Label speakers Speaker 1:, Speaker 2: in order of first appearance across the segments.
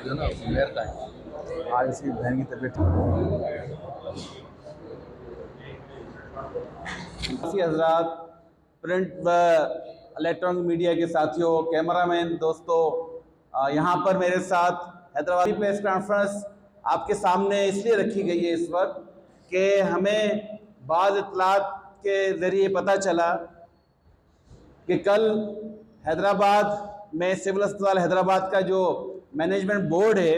Speaker 1: जो ना मेयर का है, आज इसकी बहन की तबीयत हजरात, प्रिंट व इलेक्ट्रॉनिक मीडिया के साथियों, कैमरामैन दोस्तों, यहाँ पर मेरे साथ हैदराबादी प्रेस कॉन्फ्रेंस आपके सामने इसलिए रखी गई है इस वक्त कि हमें बाज़ इत्तलात के ज़रिए पता चला कि कल हैदराबाद में सिविल अस्पताल हैदराबाद का जो मैनेजमेंट बोर्ड है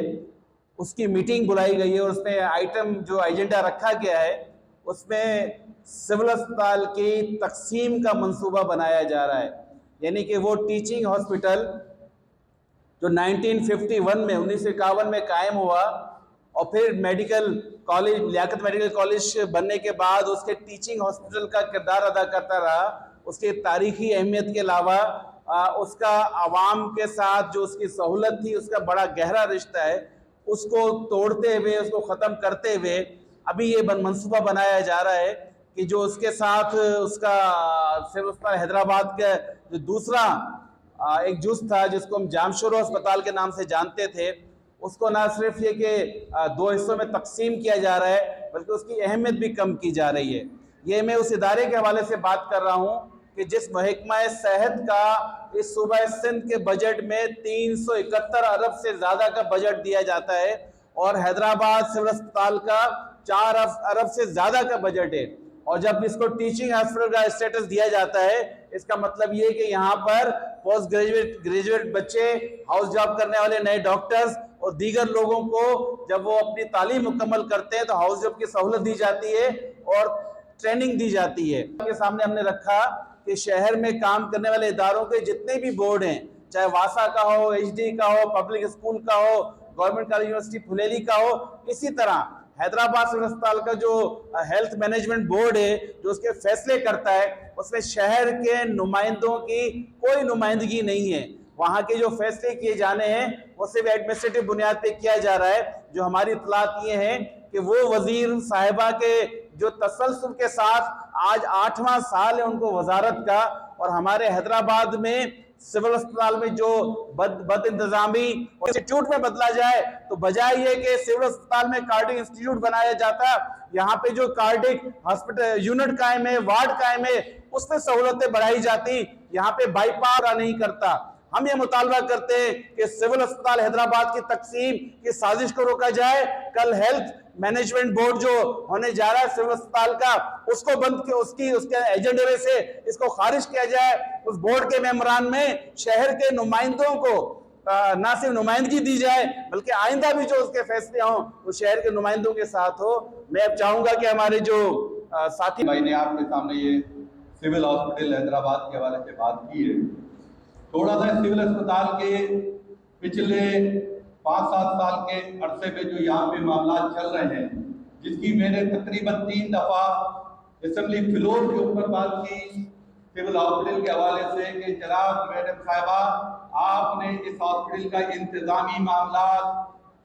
Speaker 1: उसकी मीटिंग बुलाई गई है और उसमें आइटम जो एजेंडा रखा गया है उसमें सिविल अस्पताल की तकसीम का मंसूबा बनाया जा रहा है। यानी कि वो टीचिंग हॉस्पिटल जो 1951 में 1951 में कायम हुआ और फिर medical college Liaquat medical college बनने के बाद उसके टीचिंग हॉस्पिटल का किरदार अदा करता रहा। उसके तारीखी अहमियत के अलावा उसका आवाम के साथ जो उसकी सहूलत थी उसका बड़ा गहरा रिश्ता है। उसको तोड़ते हुए, उसको ख़त्म करते हुए अभी ये मंसूबा बनाया जा रहा है कि जो उसके साथ उसका सिविल अस्पताल हैदराबाद का जो दूसरा एक जुज़ था जिसको हम जामशोरो अस्पताल के नाम से जानते थे, उसको ना सिर्फ ये कि दो हिस्सों में तकसीम किया जा रहा है बल्कि उसकी अहमियत भी कम की जा रही है। ये मैं उस इदारे के हवाले से बात कर रहा हूँ कि जिस महकमा सेहत का इस सूबा सिंध के बजट में 371 अरब से ज़्यादा का बजट दिया जाता है और हैदराबाद सिविल अस्पताल का 4 अरब से ज़्यादा का बजट है। और जब इसको टीचिंग हॉस्पिटल का स्टेटस दिया जाता है इसका मतलब ये कि यहाँ पर पोस्ट ग्रेजुएट बच्चे, हाउस जॉब करने वाले नए डॉक्टर्स और दीगर लोगों को जब वो अपनी तालीम मुकम्मल करते हैं तो हाउस जॉब की सहूलत दी जाती है और ट्रेनिंग दी जाती है। के सामने हमने रखा कि शहर में काम करने वाले इदारों के जितने भी बोर्ड हैं, चाहे वासा का हो, एचडी का हो, पब्लिक स्कूल का हो, गवर्नमेंट कॉलेज यूनिवर्सिटी फुलेली का हो, इसी तरह हैदराबाद सिविल अस्पताल का जो हेल्थ मैनेजमेंट बोर्ड है जो उसके फैसले करता है उसमें शहर के नुमाइंदों की कोई नुमाइंदगी नहीं है। वहाँ के जो फैसले किए जाने हैं वो सिर्फ एडमिनिस्ट्रेटिव बुनियाद पे किया जा रहा है। जो हमारी इत्तलात ये है कि वो वजीर साहिबा के जो तसलसल के साथ आज 8वां साल है उनको वजारत का, और हमारे हैदराबाद में सिविल अस्पताल में जो बद इंतजामी इंस्टीट्यूट में बदला जाए तो बजाय ये कि सिविल अस्पताल में कार्डिक इंस्टीट्यूट बनाया जाता, यहाँ पे जो कार्डिक हॉस्पिटल यूनिट कायम है, वार्ड कायम है, उसमें सहूलतें बढ़ाई जाती, यहाँ पे बाईपास नहीं करता। हम ये मुतालबा करते हैं कि सिविल अस्पताल हैदराबाद की तकसीम की साजिश को रोका जाए। कल हेल्थ मैनेजमेंट बोर्ड जो होने जा रहा है सिविल अस्पताल का उसको बंद के उसके एजेंडे में से इसको खारिज किया जाए। उस बोर्ड के मेंबरान में शहर के नुमाइंदों को ना सिर्फ नुमाइंदगी दी जाए बल्कि आइंदा भी जो उसके फैसले हों वो शहर के नुमाइंदों के साथ हो। मैं अब चाहूंगा कि हमारे जो साथी
Speaker 2: भाई ने आपके सामने ये सिविल हॉस्पिटल हैदराबाद के हवाले से बात की है। थोड़ा सा सिविल अस्पताल के पिछले 5-7 साल के अरसे में जो यहाँ पे मामला चल रहे हैं, जिसकी मैंने तकरीबन 3 दफा असेंबली फ्लोर के ऊपर बात की सिविल हॉस्पिटल के हवाले से कि जनाब मैडम साहिबा, आपने इस हॉस्पिटल का इंतजामी मामला,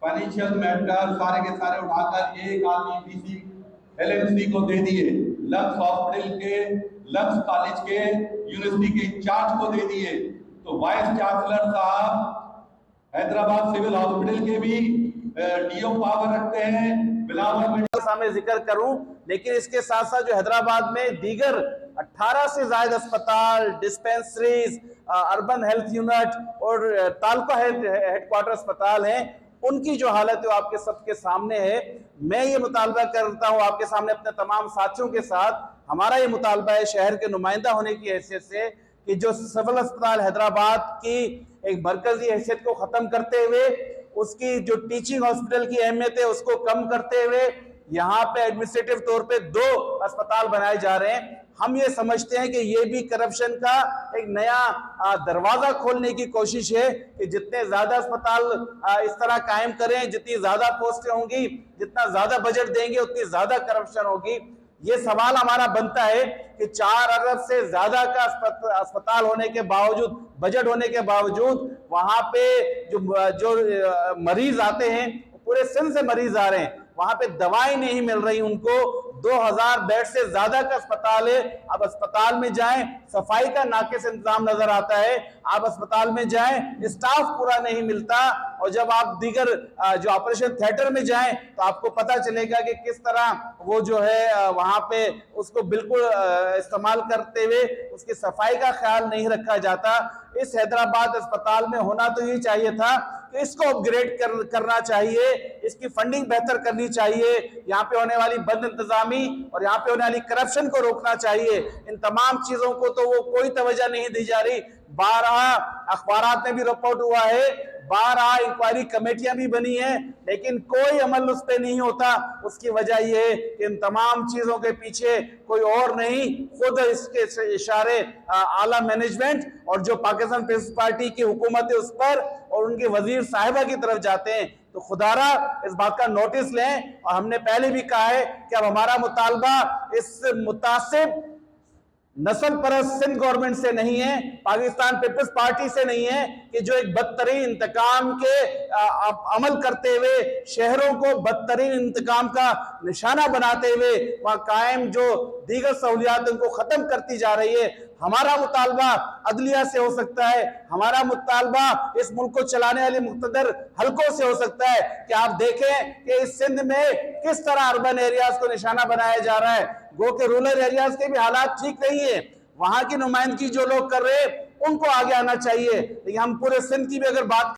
Speaker 2: फाइनेंशियल मैटर सारे के सारे उठाकर एक आदमी डीसी LMC को दे दिए, लक्स हॉस्पिटल के, लक्स कॉलेज के, यूनिवर्सिटी के इंचार्ज को दे दिए। तो वाइस चांसलर साहब हैदराबाद सिविल हॉस्पिटल के भी डीओ पावर रखते हैं। बिलावल
Speaker 1: सामने जिक्र करूं, लेकिन इसके साथ साथ जो हैदराबाद में दीगर 18 से ज्यादा अस्पताल, डिस्पेंसरीज, अर्बन हेल्थ यूनिट और तालुका हेल्थ हेडक्वार्टर अस्पताल हैं, उनकी जो हालत है वो आपके सबके सामने है। मैं ये मुतालबा करता हूँ आपके सामने अपने तमाम साथियों के साथ, हमारा ये मुतालबा है शहर के नुमाइंदा होने की हैसियत से कि जो सिविल अस्पताल हैदराबाद की एक मरकजी हैसियत को खत्म करते हुए उसकी जो टीचिंग हॉस्पिटल की अहमियत है उसको कम करते हुए यहाँ पे एडमिनिस्ट्रेटिव तौर पे 2 अस्पताल बनाए जा रहे हैं। हम ये समझते हैं कि ये भी करप्शन का एक नया दरवाजा खोलने की कोशिश है कि जितने ज्यादा अस्पताल इस तरह कायम करें, जितनी ज्यादा पोस्टें होंगी, जितना ज्यादा बजट देंगे उतनी ज्यादा करप्शन होगी। ये सवाल हमारा बनता है कि 4 अरब से ज्यादा का अस्पताल होने के बावजूद, बजट होने के बावजूद वहां पे जो मरीज आते हैं पूरे सिंध से मरीज आ रहे हैं, वहां पे दवाएं नहीं मिल रही उनको, 2000 بیڈ سے زیادہ کا اسپتال ہے. آپ اسپتال میں جائیں, صفائی کا ناقص انتظام نظر آتا ہے. آپ اسپتال میں جائیں, اسٹاف پورا نہیں ملتا. اور جب آپ دیگر جو آپریشن تھیٹر میں جائیں تو آپ کو پتا چلے گا کہ کس طرح وہ جو ہے وہاں پہ اس کو بالکل استعمال کرتے ہوئے اس کی صفائی کا خیال نہیں رکھا جاتا. اس حیدرآباد اسپتال میں ہونا تو یہ چاہیے تھا کہ اس کو اپ گریڈ کرنا چاہیے, اس کی فنڈنگ بہتر کرنی چاہیے, یہاں پہ ہونے والی بد انتظامی اور یہاں پہ ہونے والی کرپشن کو روکنا چاہیے. ان تمام چیزوں کو تو وہ کوئی توجہ نہیں دی جا رہی. 12 اخبارات میں بھی رپورٹ ہوا ہے, 12 انکوائری کمیٹیاں بھی بنی ہیں, لیکن کوئی عمل اس پہ نہیں ہوتا. اس کی وجہ یہ ہے کہ ان تمام چیزوں کے پیچھے کوئی اور نہیں, خود اس کے اشارے اعلیٰ مینجمنٹ اور جو پاکستان پیپلز پارٹی کی حکومت ہے اس پر اور ان کے وزیر صاحبہ کی طرف جاتے ہیں. تو خدارا اس بات کا نوٹس لیں. اور ہم نے پہلے بھی کہا ہے کہ اب ہمارا مطالبہ اس متعصب نسل پرست سندھ گورنمنٹ سے نہیں ہے, پاکستان پیپلز پارٹی سے نہیں ہے, کہ جو ایک بدترین انتقام کے عمل کرتے ہوئے شہروں کو بدترین انتقام کا نشانہ بناتے ہوئے وہاں قائم جو دیگر سہولیات ان کو ختم کرتی جا رہی ہے. ہمارا مطالبہ عدلیہ سے ہو سکتا ہے, ہمارا مطالبہ اس ملک کو چلانے والے مقتدر حلقوں سے ہو سکتا ہے کہ آپ دیکھیں کہ اس سندھ میں کس طرح اربن ایریاز کو نشانہ بنایا جا رہا ہے. گو کہ رورل ایریاز کے بھی حالات ٹھیک نہیں ہیں, وہاں کی نمائندگی جو لوگ کر رہے ہیں ان کو آگے آنا چاہیے. لیکن ہم پورے سندھ کی بھی اگر بات